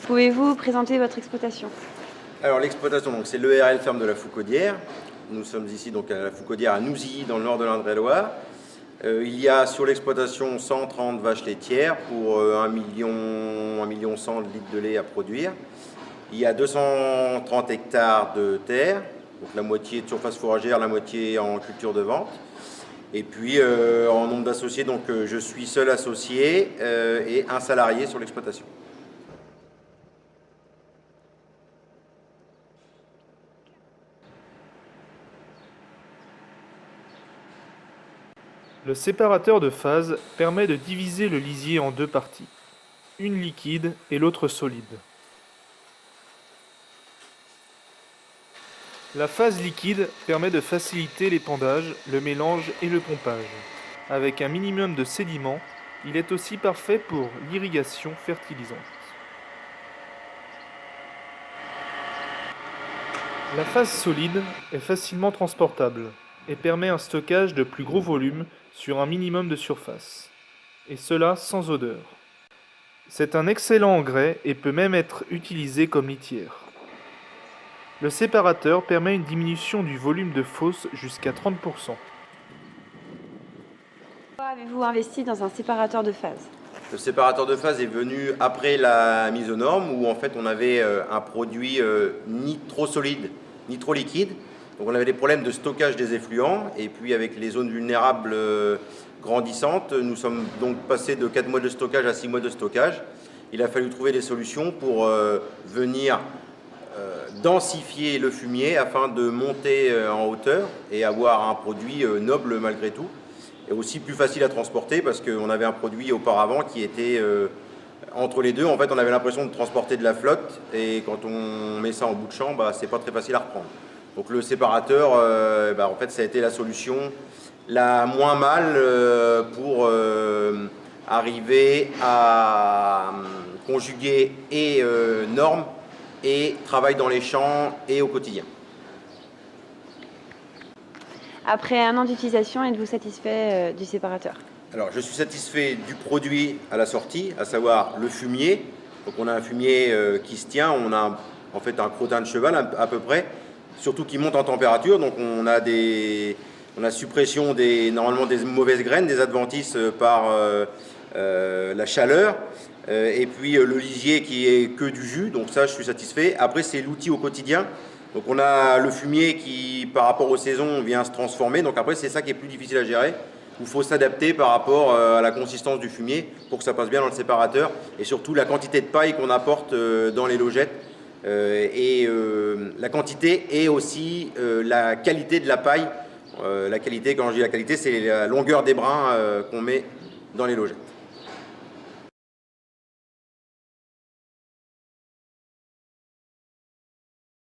Pouvez-vous présenter votre exploitation? Alors l'exploitation, c'est l'ERL ferme de la Foucaudière. Nous sommes ici donc à la Foucaudière à Nousilly dans le nord de l'Indre-et-Loire. Il y a sur l'exploitation 130 vaches laitières pour 1 million 100 de litres de lait à produire. Il y a 230 hectares de terre, donc la moitié de surface fourragère, la moitié en culture de vente. Et puis en nombre d'associés, donc je suis seul associé et un salarié sur l'exploitation. Le séparateur de phase permet de diviser le lisier en deux parties, une liquide et l'autre solide. La phase liquide permet de faciliter l'épandage, le mélange et le pompage. Avec un minimum de sédiments, il est aussi parfait pour l'irrigation fertilisante. La phase solide est facilement transportable et permet un stockage de plus gros volume sur un minimum de surface, et cela sans odeur. C'est un excellent engrais et peut même être utilisé comme litière. Le séparateur permet une diminution du volume de fosse jusqu'à 30%. Pourquoi avez-vous investi dans un séparateur de phase? Le séparateur de phase est venu après la mise aux normes où en fait on avait un produit ni trop solide ni trop liquide. Donc on avait des problèmes de stockage des effluents et puis avec les zones vulnérables grandissantes, nous sommes donc passés de 4 mois de stockage à 6 mois de stockage. Il a fallu trouver des solutions pour venir densifier le fumier afin de monter en hauteur et avoir un produit noble malgré tout. Et aussi plus facile à transporter parce qu'on avait un produit auparavant qui était entre les deux. En fait, on avait l'impression de transporter de la flotte et quand on met ça en bout de champ, c'est pas très facile à reprendre. Donc le séparateur, en fait, ça a été la solution la moins mal pour arriver à conjuguer et normes et travail dans les champs et au quotidien. Après un an d'utilisation, êtes-vous satisfait du séparateur? Alors, je suis satisfait du produit à la sortie, à savoir le fumier. Donc, on a un fumier qui se tient, on a en fait un crottin de cheval à peu près, surtout qui monte en température. Donc, on a suppression normalement des mauvaises graines, des adventices par la chaleur. Et puis le lisier qui est que du jus, donc ça, je suis satisfait. Après, c'est l'outil au quotidien. Donc on a le fumier qui, par rapport aux saisons, vient se transformer. Donc après, c'est ça qui est plus difficile à gérer, où il faut s'adapter par rapport à la consistance du fumier pour que ça passe bien dans le séparateur. Et surtout la quantité de paille qu'on apporte dans les logettes. La quantité et aussi la qualité de la paille. La qualité, quand je dis la qualité, c'est la longueur des brins qu'on met dans les logettes.